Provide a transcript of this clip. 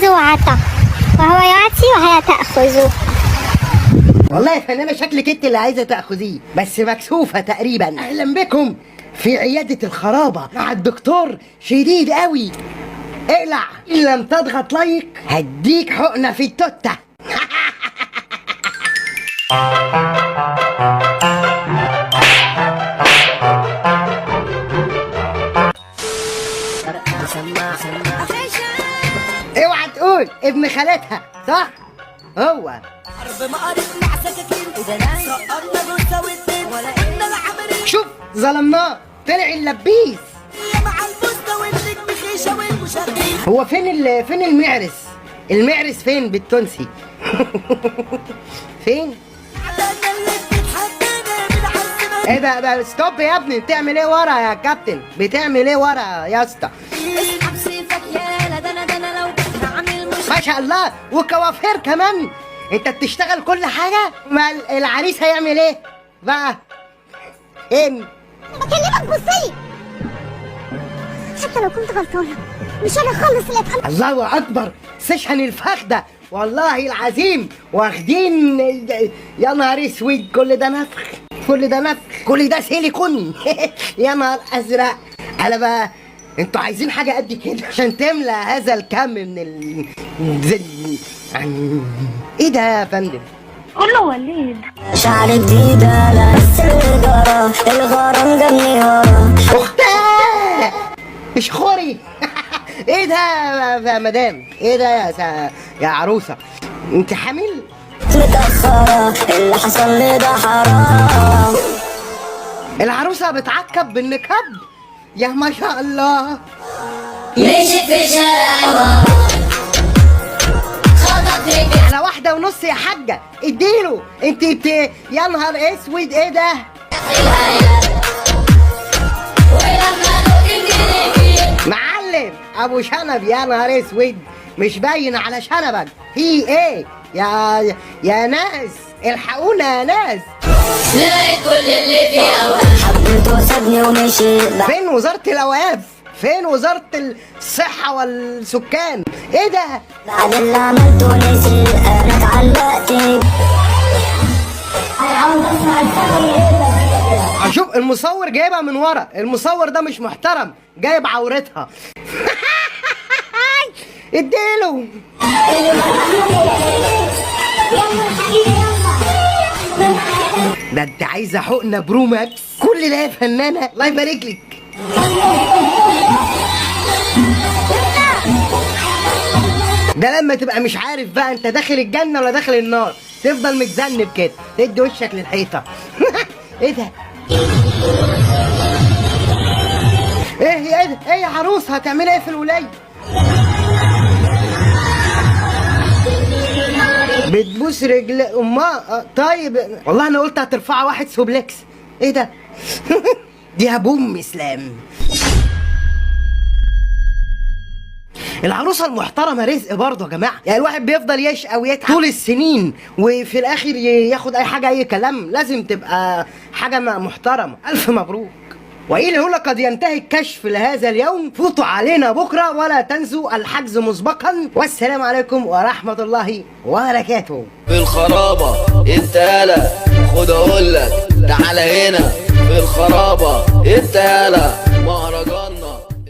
عطا وهو يعطي وهي تأخذ. والله يا فنانة شكلك انت اللي عايزة تأخذيه، بس مكسوفة تقريبا. أهلا بكم في عيادة الخرابة مع الدكتور شديد قوي. اقلع، إن لم تضغط لايك هديك حقنة في التوتة. اوعى تقول ابن خالتها، صح؟ هو شوف ظلمناه طلع اللبيس. هو فين المعرس؟ المعرس فين بالتونسي؟ فين؟ ايه ده ستوب يا ابني، بتعمل ايه ورا يا كابتن؟ بتعمل ايه ورا يا اسطى؟ ما شاء الله، وكوافير كمان. انت بتشتغل كل حاجه. ما العريس هيعمل ايه بقى؟ ايه بكلمك بصلي، حتى لو كنت غلطانه مش انا خالص اللي اتحمل. الله اكبر، سيشن الفخده والله العظيم واخدين. يا نهار اسود، كل ده نفخ، كل ده نفخ، كل ده سيليكون. يا نهار ازرق. انا بقى انتوا عايزين حاجه قد كده عشان تملى هذا الكم من ايه ده يا فندم؟ كله وليد. شعر جديدة لبس الغرام جني ورا. اختاه مش خوري. ايه ده يا مدام؟ ايه ده يا عروسه؟ انت حامل؟ متأخرة اللي حصل لي ده حرام. العروسه بتعكب بالنكب. يا ما شاء الله. مشيت في شارع على 1.5 يا حاجه، اديله. انت يا نهار اسود، ايه ده؟ معلم ابو شنب، يا نهار اسود، مش باين على شنبك. في ايه يا ناس؟ الحقونا يا ناس. لقيت كل اللي فيه أوقات حبيته وسابني ومشي. فين وزارة الأوقاف؟ فين وزارة الصحة والسكان؟ ايه ده؟ بعد اللي عملته نسي انا اتعلقت. شوف المصور جايبها من ورا، المصور ده مش محترم، جايب عورتها. اديله. ده انت عايزه حقنه برو ماكس؟ كل ده يا فنانه، الله يبارك لك. ده لما تبقى مش عارف بقى انت داخل الجنه ولا داخل النار، تفضل متذنب كده تدي وشك للحيطه. ايه ده؟ ايه يا عروس، هتعملي ايه في الولايه؟ بتبوس رجل امها. طيب والله انا قلت هترفع واحد سوبلكس. ايه ده؟ دي هبوم اسلام. العروسه المحترمه رزق برضه يا جماعه، يعني الواحد بيفضل يشقى ويتعب طول السنين وفي الاخر ياخد اي حاجه اي كلام. لازم تبقى حاجه محترمه. الف مبروك. وإلى هنا قد ينتهي الكشف لهذا اليوم. فوتوا علينا بكره ولا تنسوا الحجز مسبقا، والسلام عليكم ورحمه الله وبركاته. في الخرابه انت يالا، خد اقول لك تعالى هنا في الخرابه انت يالا. مهرجان